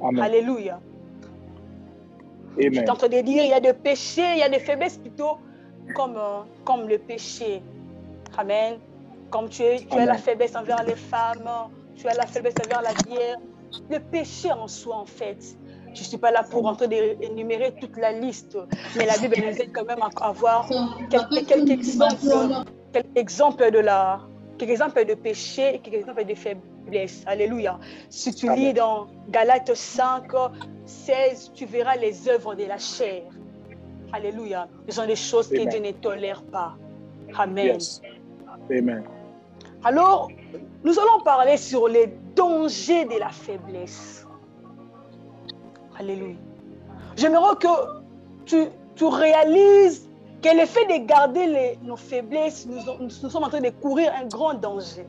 Amen. Alléluia. Amen. Je suis en train de dire, il y a des péchés, il y a des faiblesses plutôt comme le péché. Amen. Comme tu as la faiblesse envers les femmes, tu as la faiblesse envers la Vierge. Le péché en soi, en fait. Je ne suis pas là pour rentrer d'énumérer toute la liste, mais la Bible nous aide quand même à avoir quelques exemples de péché et quelques exemples de faiblesse. Alléluia. Si tu lis dans Galates 5, 16, tu verras les œuvres de la chair. Alléluia. Ce sont des choses que Dieu ne tolère pas. Amen. Yes. Amen. Alors, nous allons parler sur les dangers de la faiblesse. Alléluia. J'aimerais que tu réalises que le fait de garder nos faiblesses, nous sommes en train de courir un grand danger.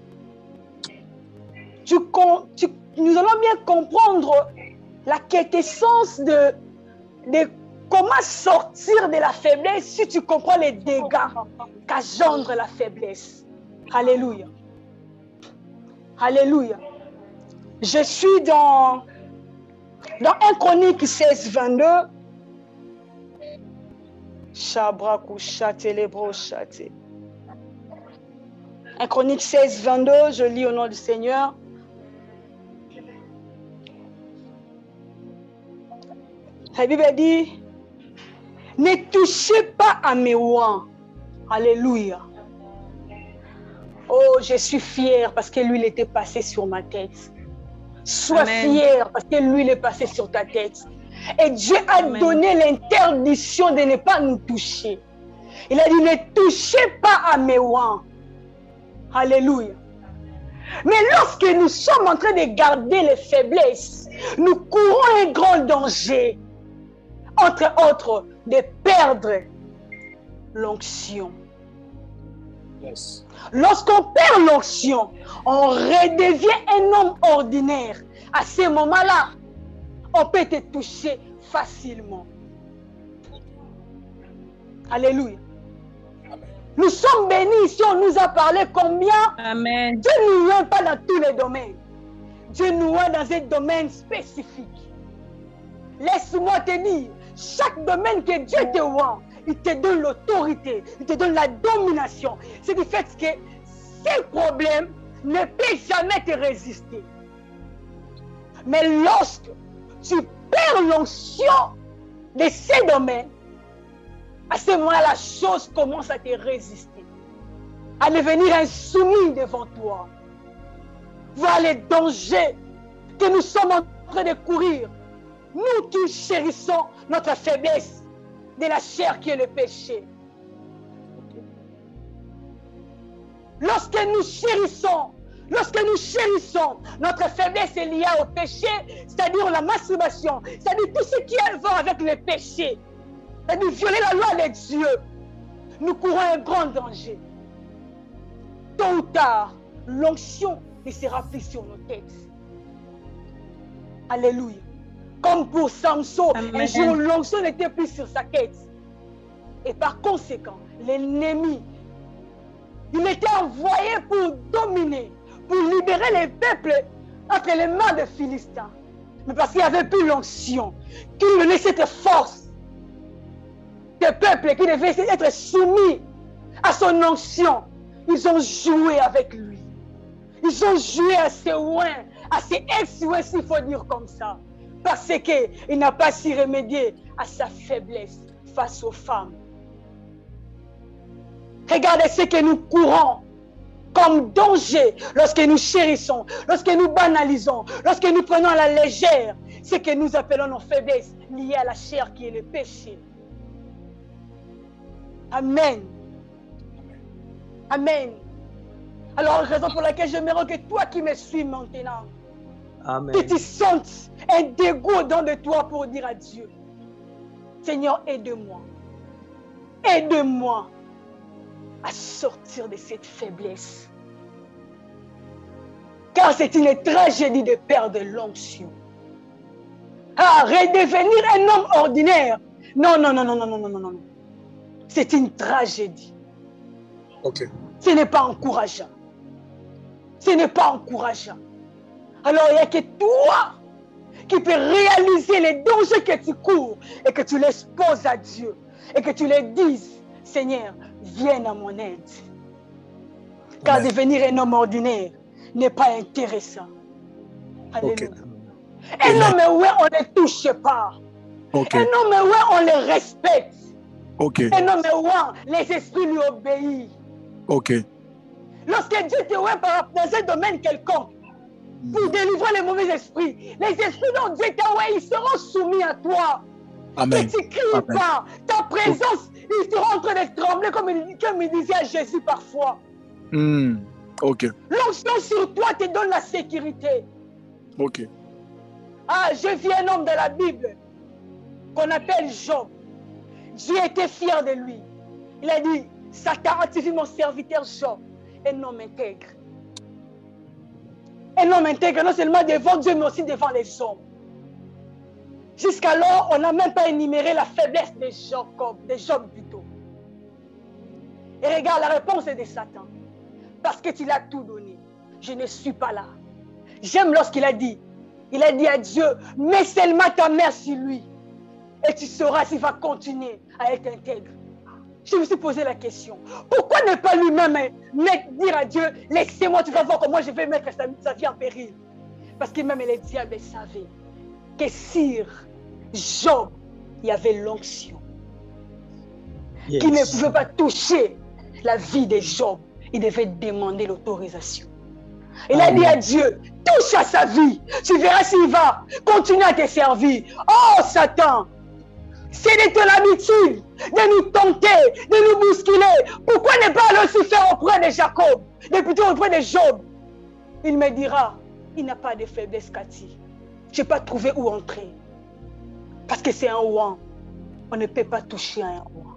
Nous allons bien comprendre la quintessence de comment sortir de la faiblesse si tu comprends les dégâts qu'engendre la faiblesse. Alléluia. Alléluia. Je suis dans 1 Chronique 16, 22. Chabrakou chate lebro chate. 1 Chronique 16, 22, je lis au nom du Seigneur. La Bible dit, ne touchez pas à mes oins. Alléluia. Oh, je suis fière parce que l'huile était passée sur ma tête. Sois fière parce que l'huile est passée sur ta tête. Et Dieu a donné l'interdiction de ne pas nous toucher. Il a dit, ne touchez pas à mes oins. Alléluia. Mais lorsque nous sommes en train de garder les faiblesses, nous courons un grand danger. Entre autres, de perdre l'onction. Yes. Lorsqu'on perd l'onction, on redevient un homme ordinaire. À ce moment-là, on peut te toucher facilement. Alléluia. Amen. Nous sommes bénis ici, on nous a parlé combien. Amen. Dieu ne nous aime pas dans tous les domaines. Dieu nous aime dans un domaine spécifique. Laisse-moi te dire, chaque domaine que Dieu te voit, il te donne l'autorité, il te donne la domination. C'est du fait que ces problèmes ne peuvent jamais te résister. Mais lorsque tu perds l'onction de ces domaines, à ce moment-là, la chose commence à te résister, à devenir insoumis devant toi. Voilà les dangers que nous sommes en train de courir. Nous qui chérissons notre faiblesse de la chair qui est le péché. Lorsque nous chérissons notre faiblesse est liée au péché, c'est-à-dire la masturbation, c'est-à-dire tout ce qui va avec le péché, c'est-à-dire violer la loi de Dieu, nous courons un grand danger. Tôt ou tard, l'onction ne sera plus sur nos têtes. Alléluia. Comme pour Samson, un jour l'onction n'était plus sur sa tête. Et par conséquent, l'ennemi, il était envoyé pour dominer, pour libérer les peuples entre les mains des Philistins. Mais parce qu'il n'y avait plus l'onction, qu'il donnait cette force des peuples qui devaient être soumis à son onction, ils ont joué avec lui. Ils ont joué à ses oins, à ses ex-oins, s'il faut dire comme ça. Parce qu'il n'a pas su remédier à sa faiblesse face aux femmes. Regardez ce que nous courons comme danger lorsque nous chérissons, lorsque nous banalisons, lorsque nous prenons à la légère ce que nous appelons nos faiblesses liées à la chair qui est le péché. Amen. Amen. Alors, raison pour laquelle j'aimerais que toi qui me suis maintenant, Amen. que tu sentes un dégoût dans de toi pour dire à Dieu, Seigneur, aide-moi. Aide-moi à sortir de cette faiblesse. Car c'est une tragédie de perdre l'onction. Ah, redevenir un homme ordinaire. Non, non, non, non, non, non, non, non, non. C'est une tragédie. Ok. Ce n'est pas encourageant. Ce n'est pas encourageant. Alors il n'y a que toi qui peut réaliser les dangers que tu cours et que tu les poses à Dieu et que tu les dises, Seigneur, viens à mon aide. Car Amen. devenir un homme ordinaire n'est pas intéressant. Alléluia. Ok. Un Amen. homme, ouais, on ne les touche pas. Ok. Un homme, ouais, on les respecte. Ok. Un homme, ouais, les esprits lui obéissent. Ok. Lorsque Dieu te voit dans un domaine quelconque, pour délivrer les mauvais esprits, les esprits dont Dieu t'a envoyé, ils seront soumis à toi. Amen. Que tu cries Amen. pas, ta présence, ils seront en train de trembler comme il disait à Jésus parfois. Ok. L'onction sur toi te donne la sécurité. Ok. Ah, je vis un homme de la Bible qu'on appelle Job. Dieu était fier de lui. Il a dit, Satan a-t-il vu mon serviteur Job, un homme intègre. Un homme intègre, non seulement devant Dieu, mais aussi devant les hommes. Jusqu'alors, on n'a même pas énuméré la faiblesse de Job plutôt. Et regarde, la réponse est de Satan. Parce que tu l'as tout donné. Je ne suis pas là. J'aime lorsqu'il a dit à Dieu, mets seulement ta main sur lui. Et tu sauras s'il va continuer à être intègre. Je me suis posé la question. Pourquoi ne pas lui-même dire à Dieu, laissez-moi, tu vas voir comment je vais mettre sa vie en péril. Parce que même les diables savaient que sur Job, il y avait l'onction. Yes. Qui ne pouvait pas toucher la vie de Job. Il devait demander l'autorisation. Il a dit à Dieu, touche à sa vie. Tu verras s'il va continuer à te servir. Oh Satan, c'est de ton habitude de nous tenter, de nous bousculer. Pourquoi ne pas aller aussi faire auprès de Jacob, mais plutôt auprès de Job? Il me dira, il n'a pas de faiblesse, Cathy. Je n'ai pas trouvé où entrer. Parce que c'est un ouan. On ne peut pas toucher à un ouan.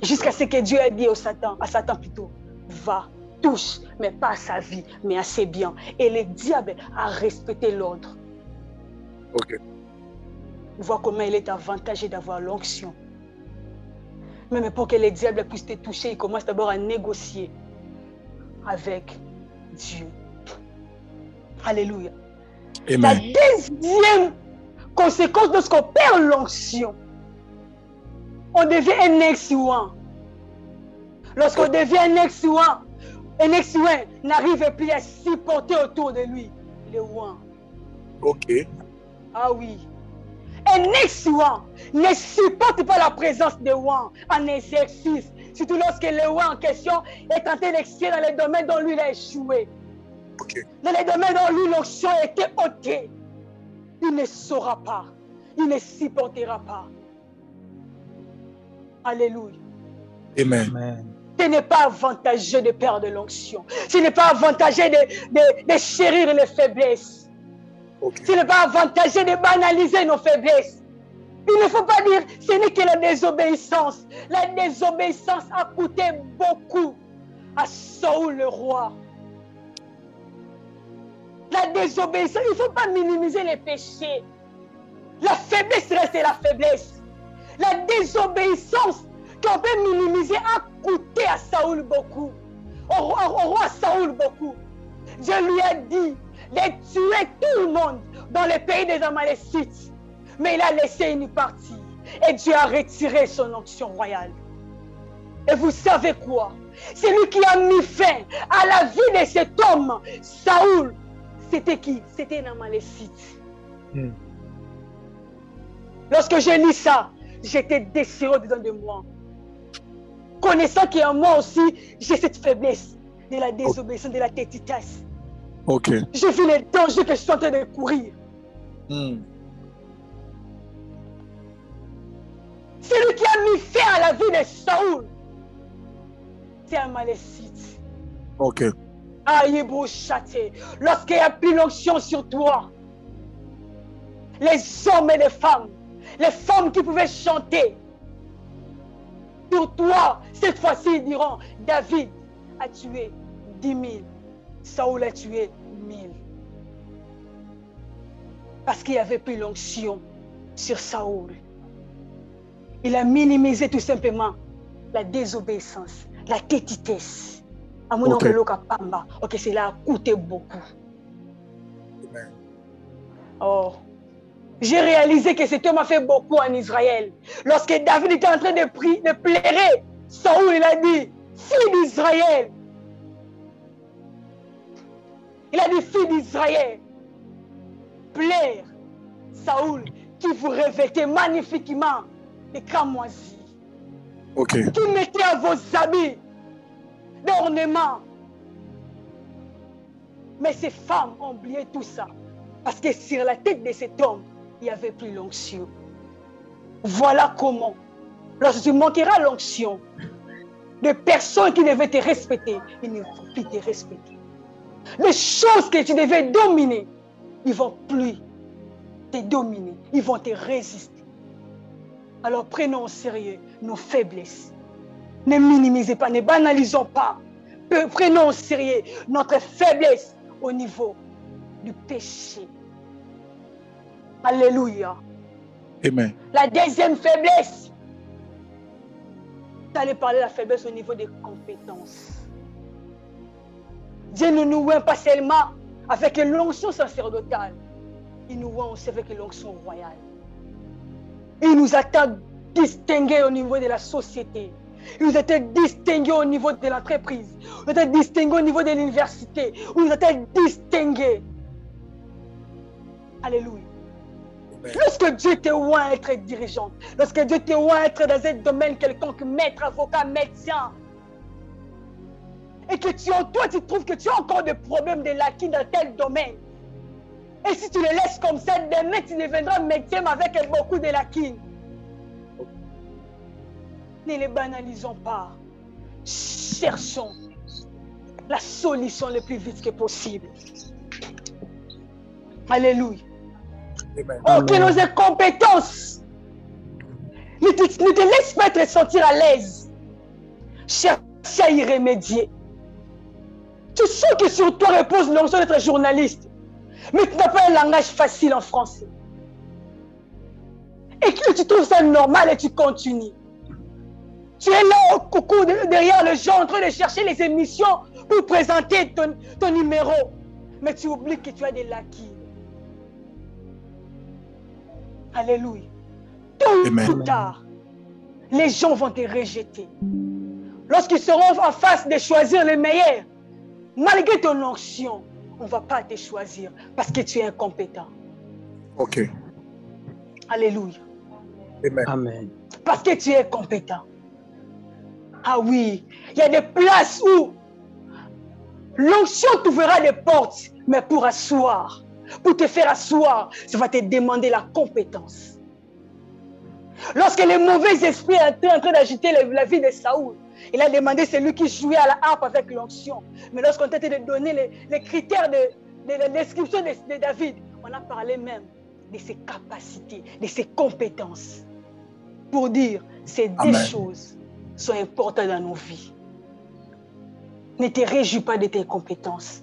Jusqu'à ce que Dieu a dit à Satan plutôt, va, touche, mais pas à sa vie, mais à ses biens. Et le diable a respecté l'ordre. Ok. Vois comment il est avantagé d'avoir l'onction. Même pour que les diables puissent te toucher, il commence d'abord à négocier avec Dieu. Alléluia. Amen. La deuxième conséquence lorsqu'on perd l'onction, on devient un ex-ouan. Lorsqu'on devient un ex-ouan n'arrive plus à supporter autour de lui le ouan. Ok. Ah oui. Un ex-ouan ne supporte pas la présence de ouan en exercice, surtout lorsque le ouan en question est en train d'exercer dans les domaines dont lui il a échoué. Ok. Dans les domaines dont lui l'onction a été ôtée. Il ne saura pas, il ne supportera pas. Alléluia. Amen. Amen. Ce n'est pas avantageux de perdre l'onction. Ce n'est pas avantageux de chérir les faiblesses. Ok. Ce n'est pas avantageux de banaliser nos faiblesses. Il ne faut pas dire ce n'est que la désobéissance. La désobéissance a coûté beaucoup à Saül le roi. La désobéissance, il ne faut pas minimiser les péchés. La faiblesse reste la faiblesse. La désobéissance qu'on peut minimiser a coûté à Saül beaucoup. Au roi Saül beaucoup. Dieu lui a dit de tuer tout le monde dans le pays des Amalécites. Mais il a laissé une partie. Et Dieu a retiré son onction royale. Et vous savez quoi? C'est lui qui a mis fin à la vie de cet homme. Saül, c'était qui? C'était un Amalécite. Lorsque j'ai lu ça, j'étais désireux dedans de moi. Connaissant qu'en moi aussi, j'ai cette faiblesse de la désobéissance, de la tétitesse. Ok. J'ai vu les dangers que je suis en train de courir. Celui qui a mis fin à la vie de Saül, c'est un Amalécite. Ok. Aïe, châté. Lorsqu'il y a plus l'onction sur toi, les hommes et les femmes qui pouvaient chanter, sur toi, cette fois-ci, ils diront, David a tué 10 000, Saül a tué 1000. Parce qu'il n'y avait plus l'onction sur Saül. Il a minimisé tout simplement la désobéissance, la tétitesse. À mon oncle Lokapamba, ok, cela a coûté beaucoup. Amen. Oh, J'ai réalisé que cet homme a fait beaucoup en Israël. Lorsque David était en train de plairer, Saoul, il a dit, fille d'Israël. Il a dit, fille d'Israël, plaire, Saoul, qui vous revêtez magnifiquement les cramoisis. Ok. Qui mettez à vos habits d'ornements. Mais ces femmes ont oublié tout ça. Parce que sur la tête de cet homme, il n'y avait plus l'onction. Voilà comment, lorsque tu manqueras l'onction, des personnes qui devaient te respecter, ils ne vont plus te respecter. Les choses que tu devais dominer, ils ne vont plus te dominer, ils vont te résister. Alors prenons au sérieux nos faiblesses. Ne minimisez pas, ne banalisons pas. Prenons au sérieux notre faiblesse au niveau du péché. Alléluia. Amen. La deuxième faiblesse, tu allais parler de la faiblesse au niveau des compétences. Dieu ne nous voit pas seulement avec l'onction sacerdotale, il nous voit aussi avec l'onction royale. Il nous attend distingués au niveau de la société. Il nous attend distingués au niveau de l'entreprise. Il nous attend distingués au niveau de l'université. Il nous attend distingués. Alléluia. Lorsque Dieu te voit être dirigeant, lorsque Dieu te voit être dans un domaine quelconque, maître, avocat, médecin, et que toi tu trouves que tu as encore des problèmes de lacunes dans tel domaine, et si tu le laisses comme ça, demain tu deviendras médecin avec beaucoup de lacunes. Ne les banalisons pas. Cherchons la solution le plus vite que possible. Alléluia. Amen. Oh, que nos incompétences ne te laissent pas te sentir à l'aise. Cherche à y remédier. Tu sens que sur toi repose l'onction d'être journaliste, mais tu n'as pas un langage facile en français. Et que tu trouves ça normal et tu continues. Tu es là au coucou derrière le gens en train de chercher les émissions pour présenter ton numéro. Mais tu oublies que tu as des lacunes. Alléluia. Tôt ou tard, les gens vont te rejeter. Lorsqu'ils seront en face de choisir le meilleur, malgré ton onction, on ne va pas te choisir parce que tu es incompétent. Ok. Alléluia. Amen. Amen. Parce que tu es compétent. Ah oui, il y a des places où l'onction t'ouvrira des portes, mais pour asseoir, pour te faire asseoir, ça va te demander la compétence. Lorsque le mauvais esprit est en train d'agiter la vie de Saoul, il a demandé celui qui jouait à la harpe avec l'onction. Mais lorsqu'on t'a de donner les critères de la description de David, on a parlé même de ses capacités, de ses compétences. Pour dire, ces deux choses sont importantes dans nos vies. Ne te réjouis pas de tes compétences.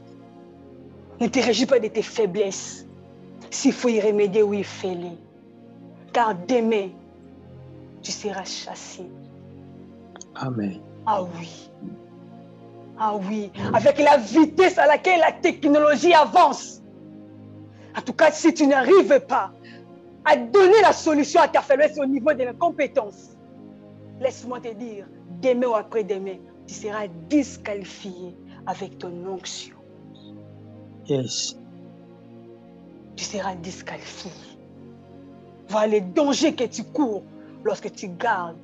Ne te réjouis pas de tes faiblesses. S'il faut y remédier, oui, fais-le. Car demain, tu seras chassé. Amen. Ah oui. Ah oui. Avec la vitesse à laquelle la technologie avance. En tout cas, si tu n'arrives pas à donner la solution à ta faiblesse au niveau de la compétence, laisse-moi te dire, demain ou après-demain, tu seras disqualifié avec ton onction. Yes. Tu seras disqualifié. Voilà les dangers que tu cours lorsque tu gardes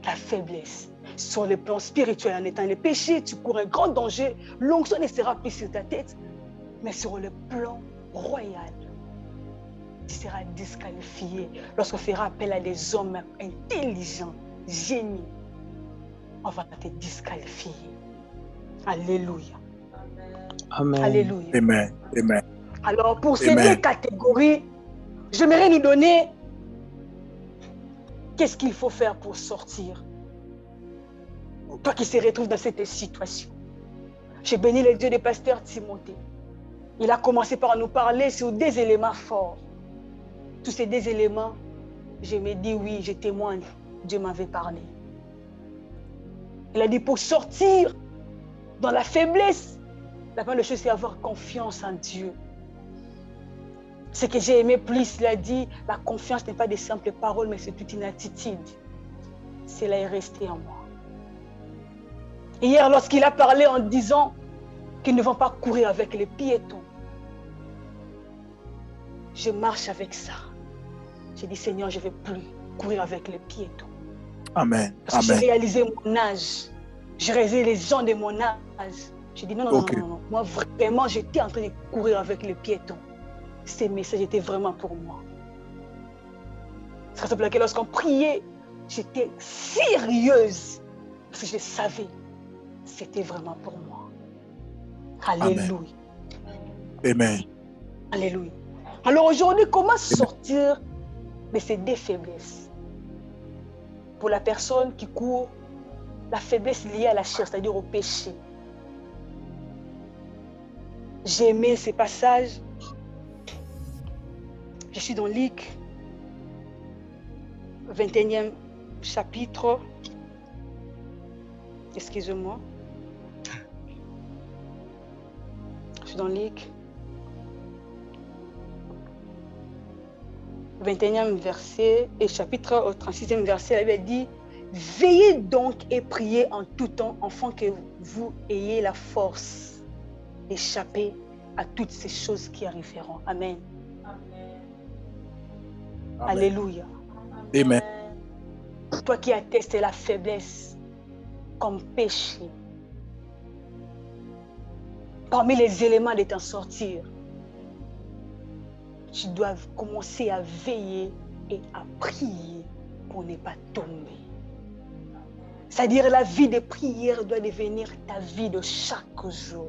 ta faiblesse. Sur le plan spirituel, en étant le péché, tu cours un grand danger. L'onction ne sera plus sur ta tête, mais sur le plan royal, tu seras disqualifié lorsqu'on fera appel à des hommes intelligents, génies. On va te disqualifier. Alléluia. Amen. Alléluia. Amen. Amen. Alors, pour ces deux catégories, j'aimerais nous donner qu'est-ce qu'il faut faire pour sortir. Toi qui se retrouves dans cette situation. J'ai béni le Dieu du pasteur Timothée. Il a commencé par nous parler sur des éléments forts. Tous ces deux éléments, je me dis oui, je témoigne. Dieu m'avait parlé. Il a dit pour sortir dans la faiblesse, la première chose c'est avoir confiance en Dieu. Ce que j'ai aimé plus, il a dit, la confiance n'est pas des simples paroles, mais c'est toute une attitude. Cela est resté en moi. Hier, lorsqu'il a parlé en disant qu'ils ne vont pas courir avec les piétons, je marche avec ça. J'ai dit, Seigneur, je ne vais plus courir avec les piétons. Amen. Parce que Amen. j'ai réalisé mon âge. J'ai réalisé les gens de mon âge. J'ai dit, non, non, Ok. non, non, non. Moi, vraiment, j'étais en train de courir avec les piétons. Ces messages étaient vraiment pour moi. C'est pour ça que lorsqu'on priait, j'étais sérieuse. Parce que je savais, c'était vraiment pour moi. Alléluia. Amen. Alléluia. Alors aujourd'hui, comment sortir de ces deux faiblesses? Pour la personne qui court, la faiblesse liée à la chair, c'est-à-dire au péché. J'ai aimé ces passages. Je suis dans Luc, 21e chapitre. Excusez-moi. Je suis dans Luc, 21e verset et chapitre 36e verset. La Bible dit, veillez donc et priez en tout temps, afin que vous ayez la force d'échapper à toutes ces choses qui arriveront. Amen. Amen. Alléluia. Amen. Toi qui attestes la faiblesse comme péché, parmi les éléments de t'en sortir, tu dois commencer à veiller et à prier pour ne pas tomber. C'est-à-dire la vie de prière doit devenir ta vie de chaque jour.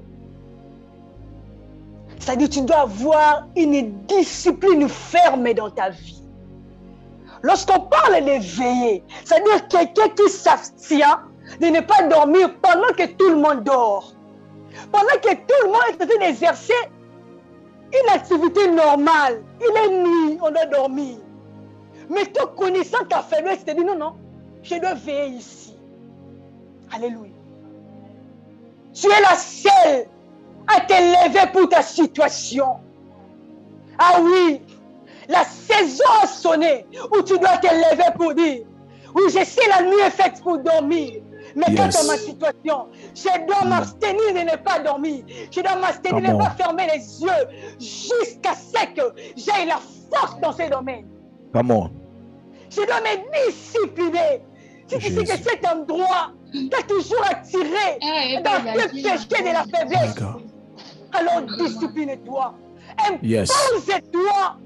C'est-à-dire tu dois avoir une discipline ferme dans ta vie. Lorsqu'on parle de veiller, c'est-à-dire quelqu'un qui s'abstient de ne pas dormir pendant que tout le monde dort. Pendant que tout le monde est en train d'exercer une activité normale. Il est nuit, on doit dormir. Mais toi, connaissant ta faiblesse, tu te dis non, non, je dois veiller ici. Alléluia. Tu es la seule à te lever pour ta situation. Ah oui, la saison a sonné où tu dois te lever pour dire, oui, je sais la nuit est faite pour dormir. Mais quant à ma situation, je dois m'abstenir de ne pas dormir. Je dois m'abstenir de ne pas fermer les yeux jusqu'à ce que j'aie la force dans ces domaines. Come on. Je dois me discipliner. Si tu sais que cet endroit t'a toujours attiré dans le péché de la faiblesse, alors discipline-toi. Impose-toi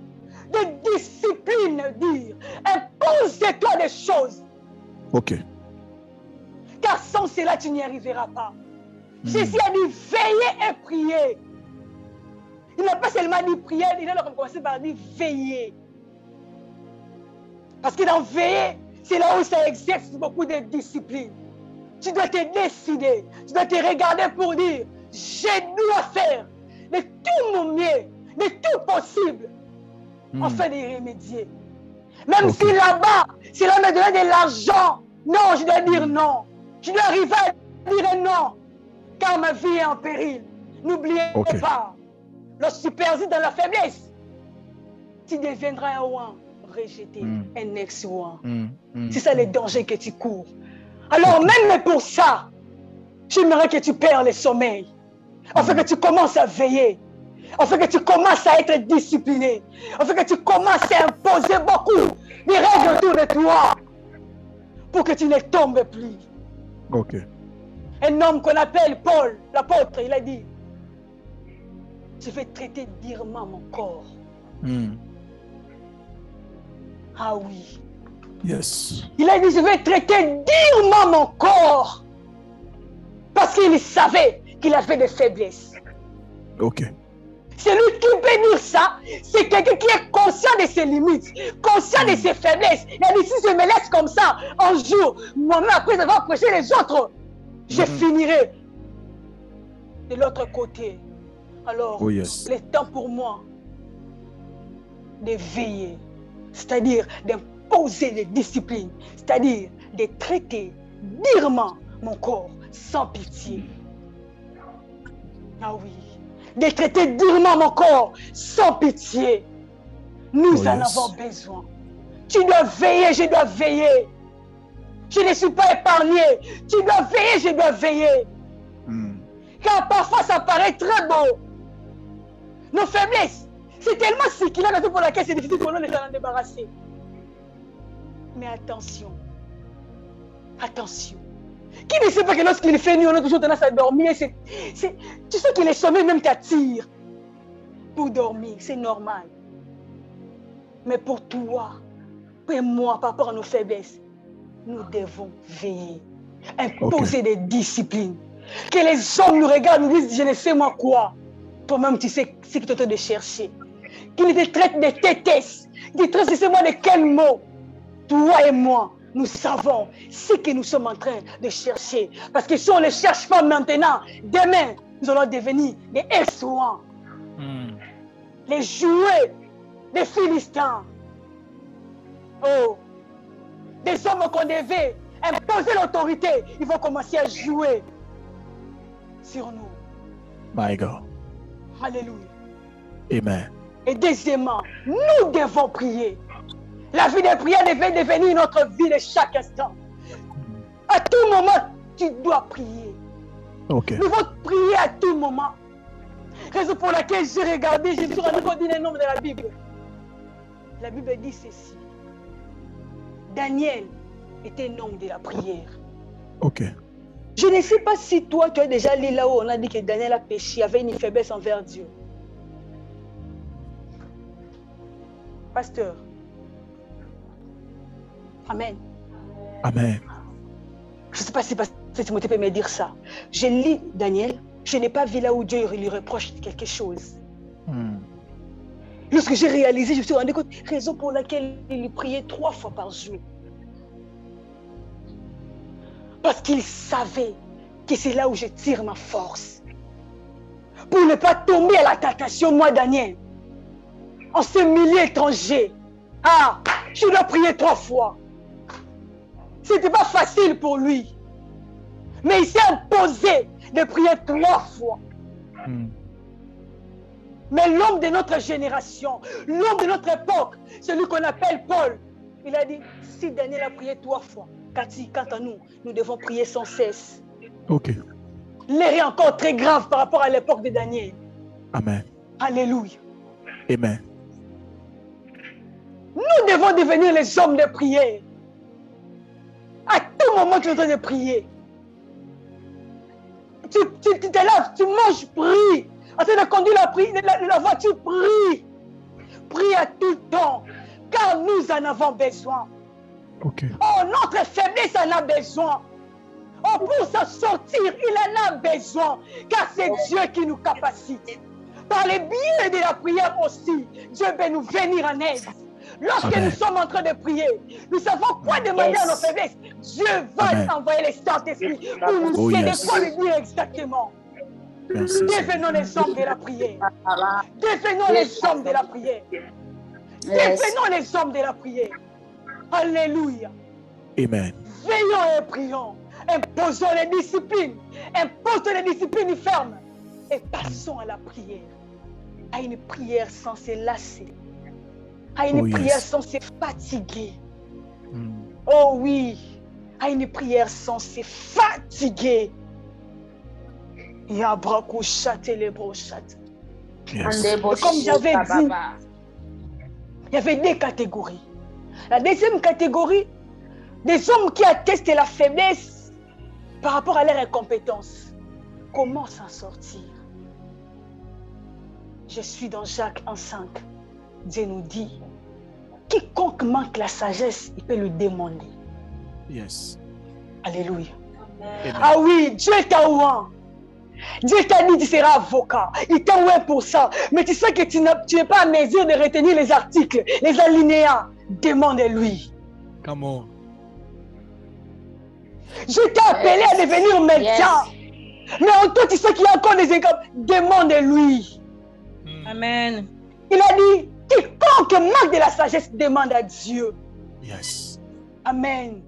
de discipline, dire. Impose-toi des choses. Ok. Car sans cela, tu n'y arriveras pas. Jésus a dit veiller et prier. Il n'a pas seulement dit prier, il a commencé par dire veiller. Parce que dans veiller, c'est là où ça exerce beaucoup de discipline. Tu dois te décider, tu dois te regarder pour dire je dois faire de tout mon mieux, de tout possible, afin d'y remédier. Même si là-bas, c'est là me donner de l'argent, non, je dois dire non. Je dois arriver à dire non, car ma vie est en péril. N'oubliez pas, lorsque tu persistes dans la faiblesse, tu deviendras un roi rejeté, un ex-roi. C'est ça le danger que tu cours. Alors même pour ça, j'aimerais que tu perds le sommeil, afin que tu commences à veiller, afin que tu commences à être discipliné, afin que tu commences à imposer beaucoup de règles autour de toi, pour que tu ne tombes plus. Ok. Un homme qu'on appelle Paul, l'apôtre, il a dit, je vais traiter durement mon corps. Ah oui. Yes. Il a dit, je vais traiter durement mon corps. Parce qu'il savait qu'il avait des faiblesses. Ok. Celui qui peut dire ça, c'est quelqu'un qui est conscient de ses limites, conscient de ses faiblesses. Il a dit, si je me laisse comme ça, un jour, moi-même, après avoir prêché les autres, je finirai de l'autre côté. Alors, le temps pour moi de veiller, c'est-à-dire d'imposer des disciplines, c'est-à-dire de traiter durement mon corps sans pitié. Ah oui. De traiter durement mon corps sans pitié. Nous Oh, en yes. avons besoin. Tu dois veiller, je dois veiller. Je ne suis pas épargné. Tu dois veiller, je dois veiller. Mm. Car parfois ça paraît très beau. Nos faiblesses, c'est tellement circulaire, raison pour laquelle c'est difficile pour nous de s'en débarrasser. Mais attention. Attention. Qui ne sait pas que lorsqu'il fait nuit, on a toujours tendance à dormir. Tu sais que les sommeils même t'attirent pour dormir, c'est normal. Mais pour toi, pour moi, par rapport à nos faiblesses, nous devons veiller, imposer des disciplines. Que les hommes nous regardent, nous disent, je ne sais moi quoi. Toi-même, tu sais ce que tu es en train de chercher. Qu'ils te traitent de tétesses, qu'ils te traitent, je sais moi de quel mot. Toi et moi, nous savons ce que nous sommes en train de chercher. Parce que si on ne les cherche pas maintenant, demain, nous allons devenir des essoirs. Les jouets des Philistins. Oh, des hommes qu'on devait imposer l'autorité, ils vont commencer à jouer sur nous. My God. Alléluia. Amen. Et deuxièmement, nous devons prier. La vie de prière devait devenir notre vie de chaque instant. À tout moment, tu dois prier. OK. Nous devons prier à tout moment. Raison pour laquelle j'ai regardé, je me suis rendu compte d'un nombre de la Bible. La Bible dit ceci. Daniel était un homme de la prière. OK. Je ne sais pas si toi, tu as déjà lu là où on a dit que Daniel a péché, avait une faiblesse envers Dieu. Pasteur. Amen. Amen. Je ne sais pas si Pasteur Timothée peut me dire ça. Je lis Daniel, je n'ai pas vu là où Dieu lui reproche quelque chose. Lorsque j'ai réalisé, je me suis rendu compte, raison pour laquelle il lui priait 3 fois par jour. Parce qu'il savait que c'est là où je tire ma force. Pour ne pas tomber à la tentation, moi, Daniel, en ce milieu étranger, je dois prier 3 fois. Ce n'était pas facile pour lui. Mais il s'est imposé de prier 3 fois. Mais l'homme de notre génération, l'homme de notre époque, celui qu'on appelle Paul, il a dit, si Daniel a prié 3 fois, quant à nous, nous devons prier sans cesse. OK. L'erreur est encore très grave par rapport à l'époque de Daniel. Amen. Alléluia. Amen. Nous devons devenir les hommes de prière. À tout moment, tu es en train de prier. Tu te lèves, tu manges, prie. En train de conduire la voiture, prie. Prie à tout temps, car nous en avons besoin. OK. Oh, notre faiblesse en a besoin. Oh, pour s'en sortir, il en a besoin, car c'est Dieu qui nous capacite. Par le biais de la prière aussi, Dieu peut nous venir en aide. Lorsque Amen. nous sommes en train de prier, nous savons quoi demander à nos faiblesses. Dieu va Amen. envoyer les Saint-Esprit pour nous Oh, aider, yes. quoi le dire exactement. Merci. Devenons les hommes de la prière. Devenons les hommes de la prière. Devenons les hommes de la prière. Alléluia. Amen. Veillons et prions. Imposons les disciplines. Imposons les disciplines fermes. Et passons à la prière. À une prière sans se lasser. À une Oh, yes. prière sans se fatiguer. Mm. Oh oui. À une prière sans se fatiguer. Yabrakushate les brochates. Yes. Et comme j'avais dit, il y avait 2 catégories. La deuxième catégorie, des hommes qui attestent la faiblesse par rapport à leur incompétence. Comment s'en sortir? Je suis dans Jacques 1,5. Dieu nous dit, quiconque manque la sagesse, il peut le demander. Yes. Alléluia. Amen. Ah oui, Dieu t'a oué. Dieu t'a dit que tu seras avocat. Il t'a oué pour ça. Mais tu sais que tu n'es pas à mesure de retenir les articles, les alinéas. Demande-lui. Come on. Je t'ai appelé à devenir médecin. Mais en toi, tu sais qu'il y a encore des écarts. Demande-lui. Amen. Il a dit, quiconque manque de la sagesse, demande à Dieu. Yes. Amen.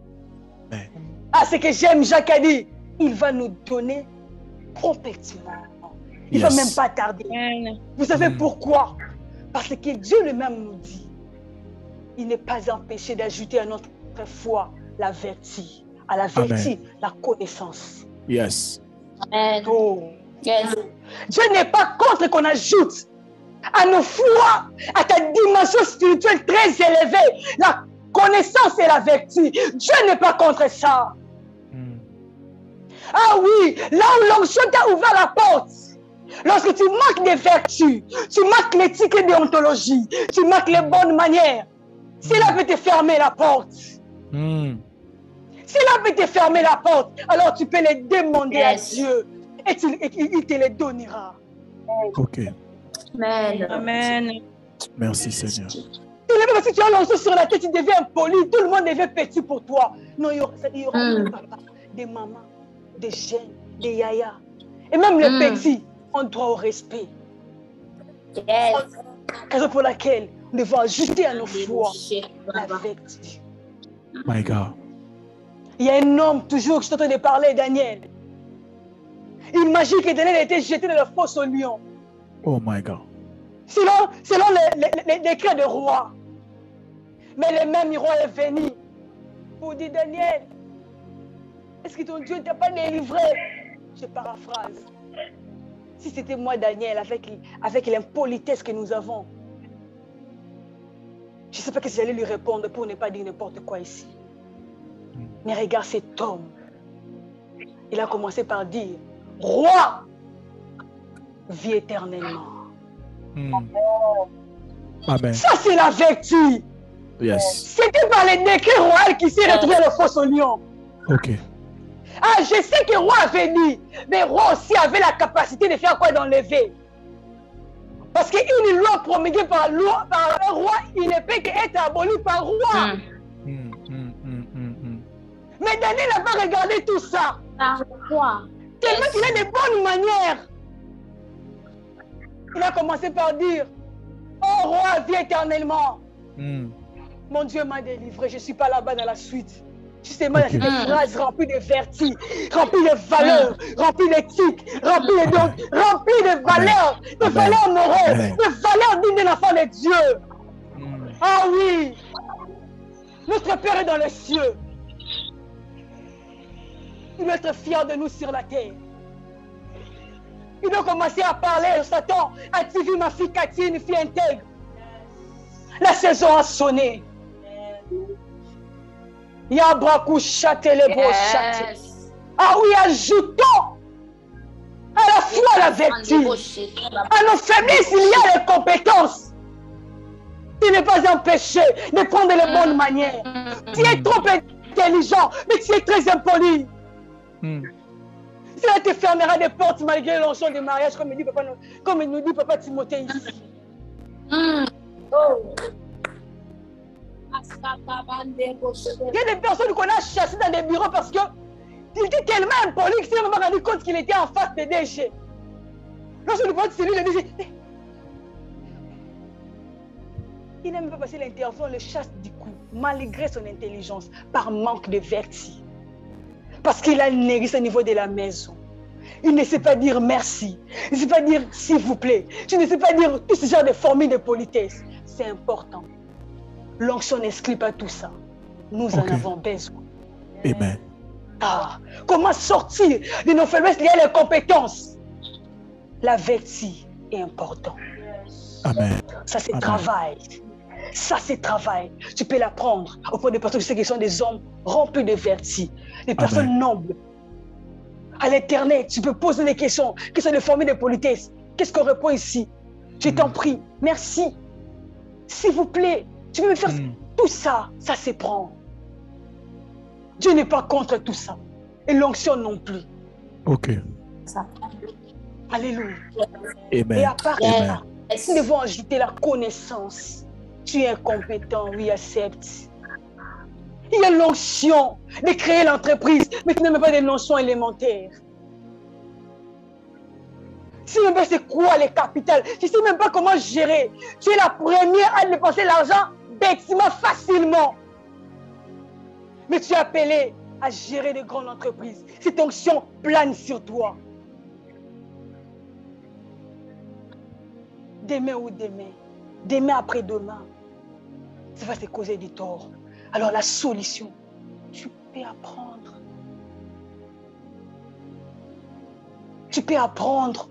Amen. Ah, ce que j'aime, Jacques a dit, il va nous donner promptement. Il ne va Yes. même pas tarder. Amen. Vous savez pourquoi? Parce que Dieu lui-même nous dit, il n'est pas empêché d'ajouter à notre foi la vertu. À la vertu, la connaissance. Yes. Amen. Oh. Yes. Dieu n'est pas contre qu'on ajoute à nos foi, à ta dimension spirituelle très élevée, la connaissance et la vertu. Dieu n'est pas contre ça. Ah oui, là où l'onction t'a ouvert la porte, lorsque tu manques des vertus, tu manques l'éthique et déontologie, tu manques les bonnes manières, cela peut te fermer la porte. Cela peut te fermer la porte, alors tu peux les demander à Dieu et il te les donnera. Ok. Amen. Amen. Merci Seigneur. Si tu as l'onction sur la tête, tu deviens impoli, tout le monde devient petit pour toi. Non, il y aura des papas, des mamans, des jeunes, des yaya. Et même les petits ont droit au respect. Yes. Raison pour laquelle nous devons ajouter à nos foi la vertu. My God. Il y a un homme, toujours, je suis en train de parler, Daniel. Imagine que Daniel a été jeté dans la fosse au lion. Oh my God. Selon les décrets de roi. Mais le même roi est venu pour dire, Daniel, est-ce que ton Dieu ne t'a pas délivré? Je paraphrase. Si c'était moi, Daniel, avec l'impolitesse que nous avons, je ne sais pas ce que j'allais lui répondre pour ne pas dire n'importe quoi ici. Mais regarde cet homme. Il a commencé par dire, roi, vis éternellement. Amen. Ça, c'est la vertu. Yes. C'était par les décrets royaux qui s'est retrouvé à la fosse au lion. Ok. Ah, je sais que le roi avait dit, mais le roi aussi avait la capacité de faire quoi? D'enlever. Parce qu'une loi promulguée par un roi, il ne peut qu'être aboli par le roi. Mais Daniel n'a pas regardé tout ça. Par quoi? Tellement qu'il a des bonnes manières. Il a commencé par dire, oh roi, vis éternellement. Mon Dieu m'a délivré, je ne suis pas là-bas dans la suite. Justement, il y a des phrases remplies de vertus, remplies de valeurs, remplies d'éthique, remplies de valeurs, de valeurs morales, de valeurs dignes d'un enfant de Dieu. Ah oui, notre Père est dans les cieux. Il doit être fier de nous sur la terre. Il doit commencer à parler, Satan, as-tu vu ma fille Cathy, une fille intègre? La saison a sonné. Yabrakou chatelebo chate. Ah oui, ajoutons à la foi la vertu. À nos faiblesses, il y a les compétences. Tu n'es pas empêché de prendre les bonnes manières. Tu es trop intelligent, mais tu es très impoli. Cela te fermera des portes malgré l'onction de mariage, comme nous dit Papa Timothée ici. Il y a des personnes qu'on a chassées dans des bureaux parce qu'il était tellement impoli qu'il s'est même rendu compte qu'il était en face des déchets. Lorsque nous parlons de celui, le déchet, il n'a même pas passé l'intervention, on le chasse du coup, malgré son intelligence, par manque de vertu. Parce qu'il a négligé au niveau de la maison. Il ne sait pas dire merci. Il ne sait pas dire s'il vous plaît. Tu ne sais pas dire tout ce genre de formules de politesse. C'est important. L'onction n'exclut pas tout ça. Nous en avons besoin. Amen. Ah, comment sortir de nos faiblesses? Il y a les compétences. La vertu est importante. Amen. Ça, c'est travail. Ça, c'est travail. Tu peux l'apprendre auprès des personnes qui sont des hommes remplis de vertu, des personnes nobles. À l'Internet, tu peux poser des questions, qui sont des formules de politesse. Qu'est-ce qu'on répond ici? Je t'en prie, merci. S'il vous plaît, tu peux me faire tout ça, ça s'éprend. Dieu n'est pas contre tout ça. Et l'onction non plus. Ok. Alléluia. Amen. Et à part ça, nous devons ajouter la connaissance. Tu es incompétent, oui, accepte. Il y a l'onction de créer l'entreprise, mais tu n'as même pas de notions élémentaires. Tu ne sais même pas c'est quoi les capitales. Tu ne sais même pas comment gérer. Tu es la première à dépenser l'argent bêtement, facilement. Mais tu es appelé à gérer de grandes entreprises. Cette onction plane sur toi. Demain ou demain, demain après-demain, ça va te causer du tort. Alors la solution, tu peux apprendre. Tu peux apprendre.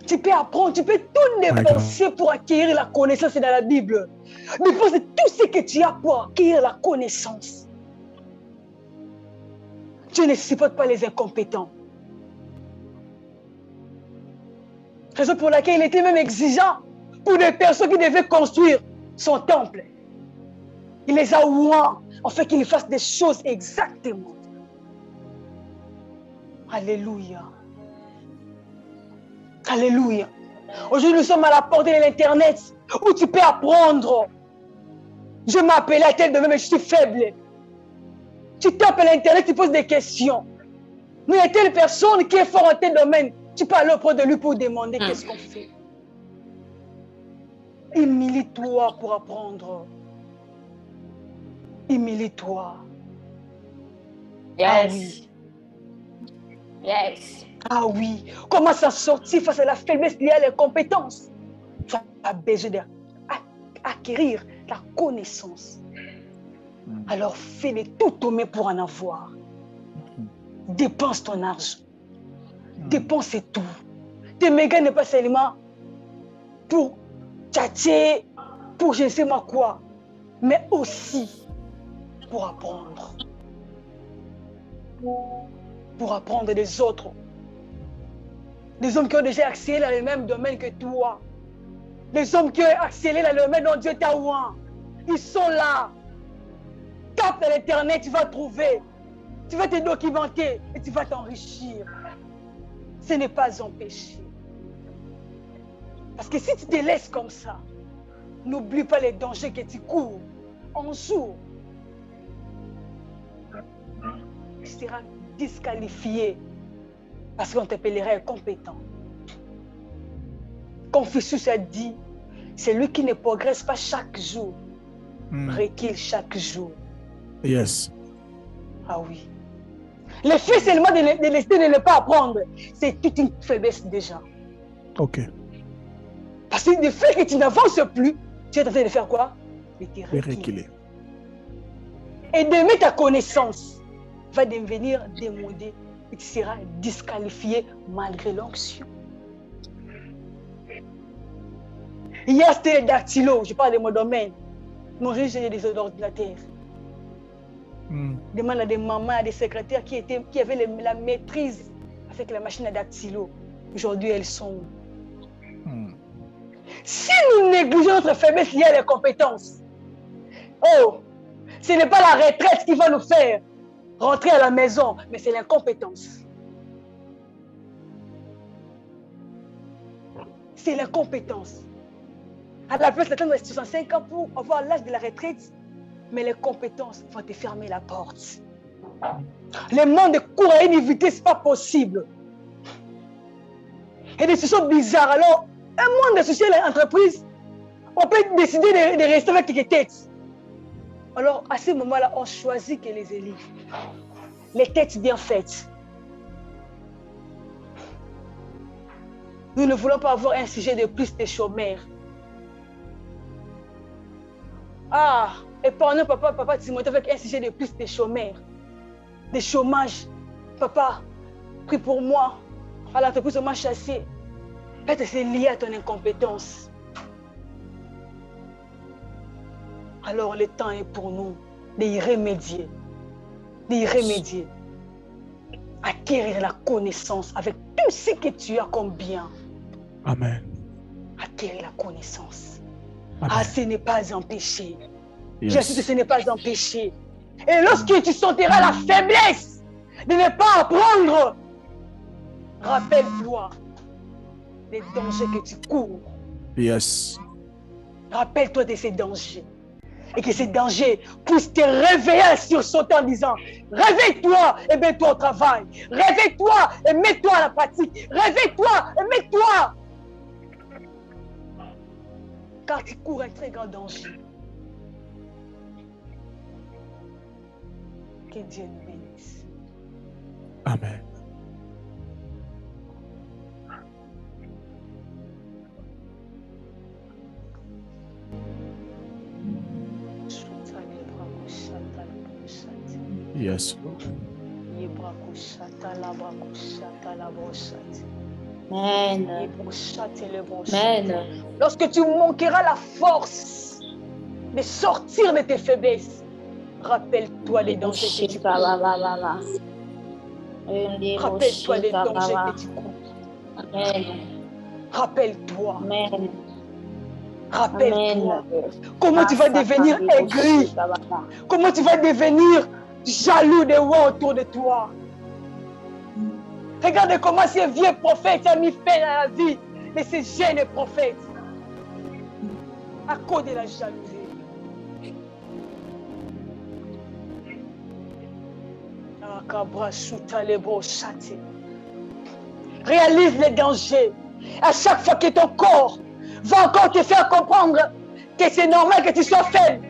Tu peux apprendre, tu peux tout dépenser pour acquérir la connaissance dans la Bible. Dépense tout ce que tu as pour acquérir la connaissance. Dieu ne supporte pas les incompétents. Raison pour laquelle il était même exigeant pour des personnes qui devaient construire son temple. Il les a ouants en fait qu'ils fassent des choses exactement. Alléluia. Alléluia. Aujourd'hui, nous sommes à la portée de l'Internet où tu peux apprendre. Je m'appelle à tel domaine, mais je suis faible. Tu tapes à l'Internet, tu poses des questions. Mais il y a telle personne qui est fort en tel domaine. Tu peux aller auprès de lui pour demander qu'est-ce qu'on fait. Humilie-toi pour apprendre. Humilie-toi. Yes. Ah oui. Yes. Ah oui. Comment s'en sortir face à la faiblesse liée à les compétences? Tu as besoin d'acquérir la connaissance. Alors fais de tout ton mieux pour en avoir. Dépense ton argent. Dépense tout. Tes mégas n'est pas seulement pour tchatcher, pour je ne sais moi quoi, mais aussi pour apprendre. Pour apprendre des autres. Des hommes qui ont déjà accéléré dans le même domaine que toi. Des hommes qui ont accéléré dans le domaine dont Dieu t'a oint. Ils sont là. Tape dans l'Internet, tu vas trouver. Tu vas te documenter et tu vas t'enrichir. Ce n'est pas un péché. Parce que si tu te laisses comme ça, n'oublie pas les dangers que tu cours. Un jour, tu seras disqualifié parce qu'on t'appellera incompétent. Confucius a dit, celui qui ne progresse pas chaque jour, recule chaque jour. Yes. Ah oui. Le fait seulement de laisser de ne pas apprendre, c'est toute une faiblesse déjà. Ok. Parce que le fait que tu n'avances plus, tu es en train de faire quoi? De te Reculer. Et d'aimer ta connaissance va devenir démodé et tu seras disqualifié malgré l'onction. Hier, c'était les dactylos, je parle de mon domaine. Mon j'ai des ordinateurs. Demande à des mamans, à des secrétaires qui avaient la maîtrise avec la machine à dactylo. Aujourd'hui, elles sont. Si nous négligeons notre faiblesse liée à les compétences, ce n'est pas la retraite qui va nous faire rentrer à la maison, mais c'est l'incompétence. C'est l'incompétence. À la place d'attendre 65 ans pour avoir l'âge de la retraite, mais les compétences vont te fermer la porte. Le monde court à une vitesse pas possible. Et des situations bizarres. Alors, un monde associé à l'entreprise, on peut décider de rester avec quelques têtes. Alors, à ce moment-là, on choisit que les élites, les têtes bien faites. Nous ne voulons pas avoir un sujet de plus de chômeurs. Ah, et pendant papa Timothée avec un sujet de plus de chômeurs, de chômage. Papa, prie pour moi. À l'entreprise, on m'a chassé. Peut-être c'est lié à ton incompétence. Alors le temps est pour nous d'y remédier. D'y remédier. Acquérir la connaissance avec tout ce que tu as comme bien. Amen. Acquérir la connaissance. Amen. Ah, ce n'est pas un péché. Yes. J'assure que ce n'est pas un péché. Et lorsque tu sentiras la faiblesse de ne pas apprendre, rappelle-toi des dangers que tu cours. Yes. Rappelle-toi de ces dangers. Et que ces dangers puissent te réveiller sur son temps en disant, réveille-toi et mets-toi au travail. Réveille-toi et mets-toi à la pratique. Réveille-toi et mets-toi. Car tu cours un très grand danger. Que Dieu nous bénisse. Amen. Yes, Lord. Amen. Amen. Lorsque tu manqueras la force de sortir de tes faiblesses, rappelle-toi les dangers que tu cours. Rappelle-toi les dangers que tu cours. Amen. Rappelle-toi. Amen. Rappelle-toi. Comment tu vas devenir aigri. Comment tu vas devenir jaloux des rois autour de toi. Regarde comment ces vieux prophètes ont mis fin à la vie de ces jeunes prophètes. À cause de la jalousie. Réalise les dangers. À chaque fois que ton corps va encore te faire comprendre que c'est normal que tu sois faible,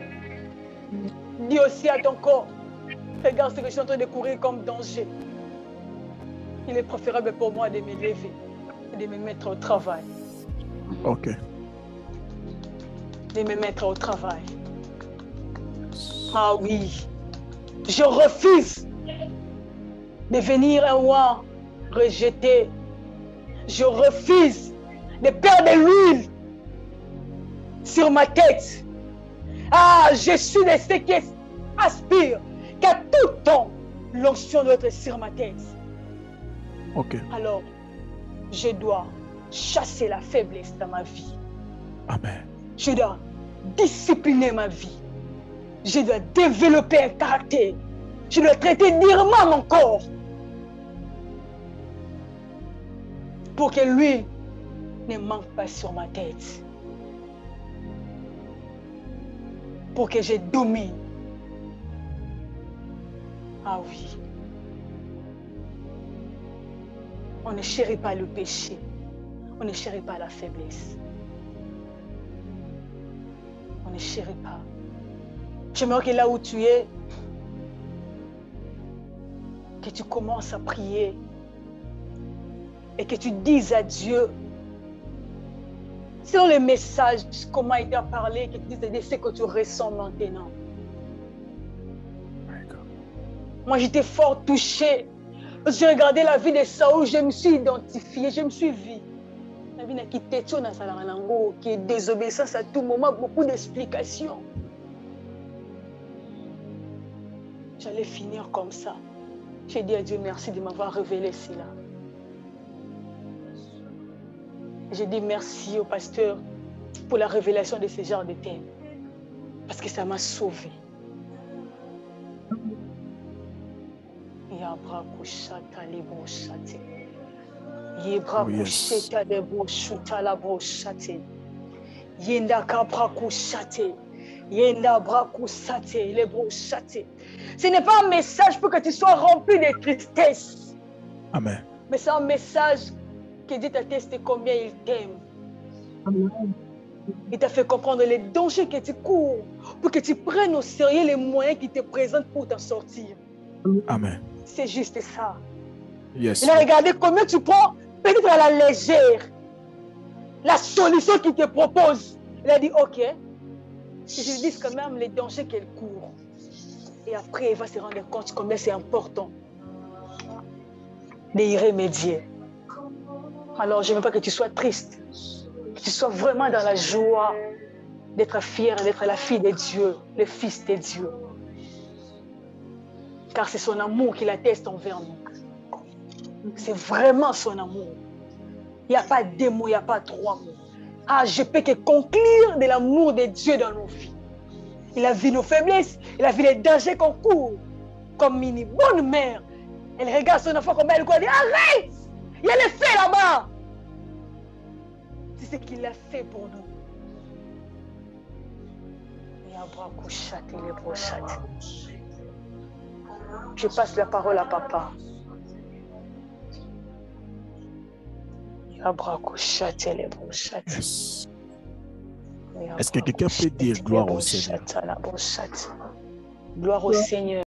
dis aussi à ton corps, regarde ce que je suis en train de courir comme danger. Il est préférable pour moi de me lever et de me mettre au travail. Ok. De me mettre au travail. Ah oui, je refuse de devenir un roi rejeté. Je refuse de perdre l'huile sur ma tête. Ah, je suis de ceux qui aspirent qu'à tout temps, l'onction doit être sur ma tête. Ok. Alors, je dois chasser la faiblesse dans ma vie. Amen. Je dois discipliner ma vie. Je dois développer un caractère. Je dois traiter dignement mon corps. Pour que lui ne manque pas sur ma tête. Pour que je domine. Ah oui. On ne chérit pas le péché. On ne chérit pas la faiblesse. On ne chérit pas. J'aimerais que là où tu es, que tu commences à prier et que tu dises à Dieu, selon le message, comment il t'a parlé, que tu dises de ce que tu ressens maintenant. Moi, j'étais fort touchée. Quand j'ai regardé la vie de Saoul, je me suis identifiée, je me suis vue. La vie qui est désobéissance à tout moment, beaucoup d'explications. J'allais finir comme ça. J'ai dit à Dieu merci de m'avoir révélé cela. J'ai dit merci au pasteur pour la révélation de ce genre de thème. Parce que ça m'a sauvée. Ce n'est pas un message pour que tu sois rempli de tristesse. Amen. Mais c'est un message qui dit t'atteste combien il t'aime. Il t'a fait comprendre les dangers que tu cours pour que tu prennes au sérieux les moyens qui te présentent pour t'en sortir. Amen. C'est juste ça. Yes. Il a regardé combien tu prends, peut-être à la légère, la solution qu'il te propose. Il a dit, ok, si je lui dis quand même les dangers qu'elle court. Et après, il va se rendre compte combien c'est important d'y remédier. Alors, je ne veux pas que tu sois triste, que tu sois vraiment dans la joie d'être fier, d'être la fille de Dieu, le fils de Dieu. Car c'est son amour qui l'atteste envers nous. C'est vraiment son amour. Il n'y a pas deux mots, il n'y a pas trois mots. Ah, je peux que conclure de l'amour de Dieu dans nos vies. Il a vu nos faiblesses, il a vu les dangers qu'on court. Comme une bonne mère, elle regarde son enfant comme elle dit, arrête! Il y a le feu là-bas. C'est ce qu'il a fait pour nous. Je passe la parole à papa. Yes. Est-ce que quelqu'un peut dire gloire au Seigneur? Gloire au Seigneur.